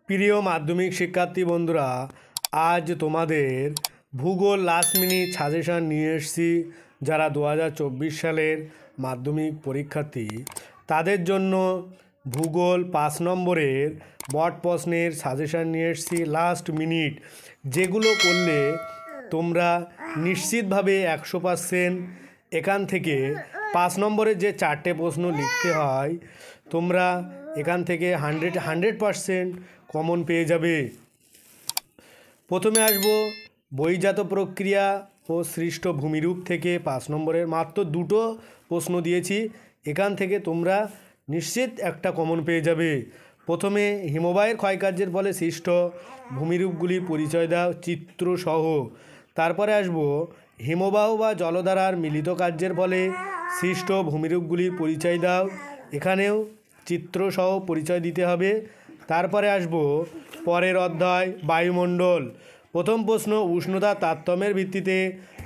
প্রিয় মাধ্যমিক শিক্ষার্থী বন্ধুরা, আজ তোমাদের ভূগোল লাস্ট মিনিট সাজেশান নিয়ে এসেছি। যারা 2024 সালের মাধ্যমিক পরীক্ষার্থী তাদের জন্য ভূগোল 5 নম্বরের বট প্রশ্নের সাজেশান নিয়ে এসেছি লাস্ট মিনিট, যেগুলো করলে তোমরা নিশ্চিতভাবে 100% এখান থেকে 5 নম্বরের যে 4টে প্রশ্ন লিখতে হয় তোমরা এখান থেকে 100% কমন পেয়ে যাবে। প্রথমে আসবো বহির্জাত প্রক্রিয়া ও সৃষ্ট ভূমিরূপ থেকে 5 নম্বরের মাত্র 2টো প্রশ্ন দিয়েছি, এখান থেকে তোমরা নিশ্চিত একটা কমন পেয়ে যাবে। প্রথমে হিমবাহের ক্ষয়কার্যের ফলে সৃষ্ট ভূমিরূপগুলি পরিচয় দাও চিত্রসহ। তারপরে আসবো হিমবাহ বা জলধারার মিলিত কার্যের ফলে সৃষ্ট ভূমিরূপগুলির পরিচয় দাও, এখানেও চিত্রসহ পরিচয় দিতে হবে। তারপরে আসবো পরের অধ্যায় বায়ুমণ্ডল। প্রথম প্রশ্ন উষ্ণতার তারতম্যের ভিত্তিতে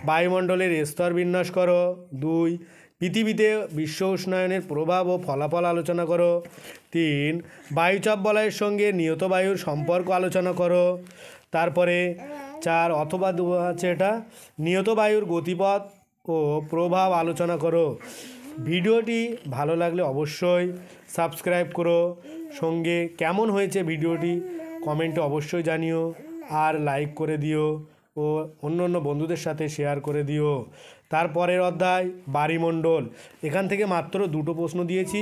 বায়ুমণ্ডলের স্তর বিন্যাস করো। 2 পৃথিবীতে বিশ্ব উষ্ণায়নের প্রভাব ও ফলাফল আলোচনা করো। 3 বায়ুচাপ বলয়ের সঙ্গে নিয়ত বায়ুর সম্পর্ক আলোচনা করো। তারপরে 4 অথবা 2 আছে এটা, নিয়ত বায়ুর গতিপথ ও প্রভাব আলোচনা করো। ভিডিওটি ভালো লাগলে অবশ্যই সাবস্ক্রাইব করো, সঙ্গে কেমন হয়েছে ভিডিওটি কমেন্টে অবশ্যই জানিও, আর লাইক করে দিও ও অন্য অন্য বন্ধুদের সাথে শেয়ার করে দিও। তারপরের অধ্যায় বায়ুমণ্ডল, এখান থেকে মাত্র 2টো প্রশ্ন দিয়েছি,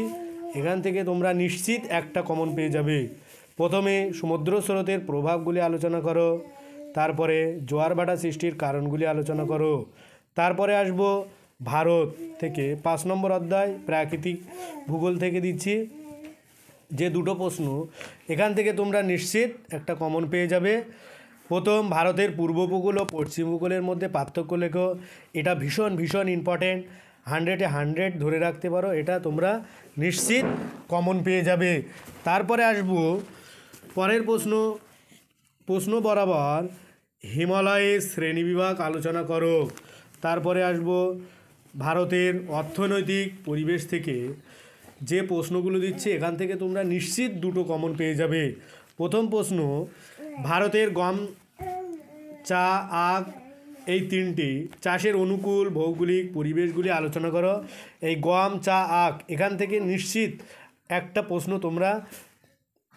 এখান থেকে তোমরা নিশ্চিত একটা কমন পেয়ে যাবে। প্রথমে সমুদ্র স্রোতের প্রভাবগুলি আলোচনা করো। তারপরে জোয়ার ভাটা সৃষ্টির কারণগুলি আলোচনা করো। তারপরে আসবো ভারত থেকে 5 নম্বর অধ্যায় প্রাকৃতিক ভূগোল থেকে দিচ্ছি যে 2টো প্রশ্ন, এখান থেকে তোমরা নিশ্চিত একটা কমন পেয়ে যাবে। প্রথম ভারতের পূর্ব উপকূল ও পশ্চিম উপকূলের মধ্যে পার্থক্য লেখো। এটা ভীষণ ভীষণ ইম্পর্টেন্ট, 100-এ 100 ধরে রাখতে পারো, এটা তোমরা নিশ্চিত কমন পেয়ে যাবে। তারপরে আসবো পরের প্রশ্ন বরাবর হিমালয়ের শ্রেণীবিভাগ আলোচনা করো। তারপরে আসবো ভারতের অর্থনৈতিক পরিবেশ থেকে যে প্রশ্নগুলো দিচ্ছে, এখান থেকে তোমরা নিশ্চিত 2টো কমন পেয়ে যাবে। প্রথম প্রশ্ন ভারতের গম, চা, আখ এই 3টি চাষের অনুকূল ভৌগোলিক পরিবেশগুলি আলোচনা করো। এই গম, চা, আখ এখান থেকে নিশ্চিত একটা প্রশ্ন তোমরা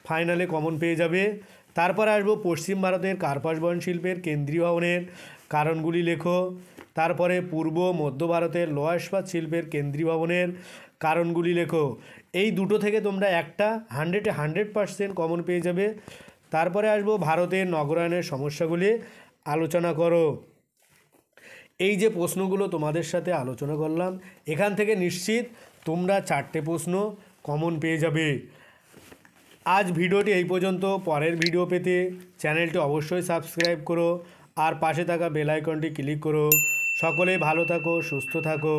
ফাইনালে কমন পেয়ে যাবে। তারপরে আসবো পশ্চিম ভারতের কার্পাস বয়ন শিল্পের কেন্দ্রীয় ভবনের কারণগুলি লেখো। তারপরে পূর্ব মধ্য ভারতের লোহা ইস্পাত শিল্পের কেন্দ্রীয় ভবনের কারণগুলি লেখো। এই 2টো থেকে তোমরা একটা 100-এ 100% কমন পেয়ে যাবে। তারপরে আসবো ভারতের নগরায়নের সমস্যাগুলি আলোচনা করো। এই যে প্রশ্নগুলো তোমাদের সাথে আলোচনা করলাম, এখান থেকে নিশ্চিত তোমরা 4টে প্রশ্ন কমন পেয়ে যাবে। আজ ভিডিওটি এই পর্যন্ত। পরের ভিডিও পেতে চ্যানেলটি অবশ্যই সাবস্ক্রাইব করো আর পাশে থাকা বেল আইকনটি ক্লিক করো। সকলে ভালো থাকো, সুস্থ থাকো।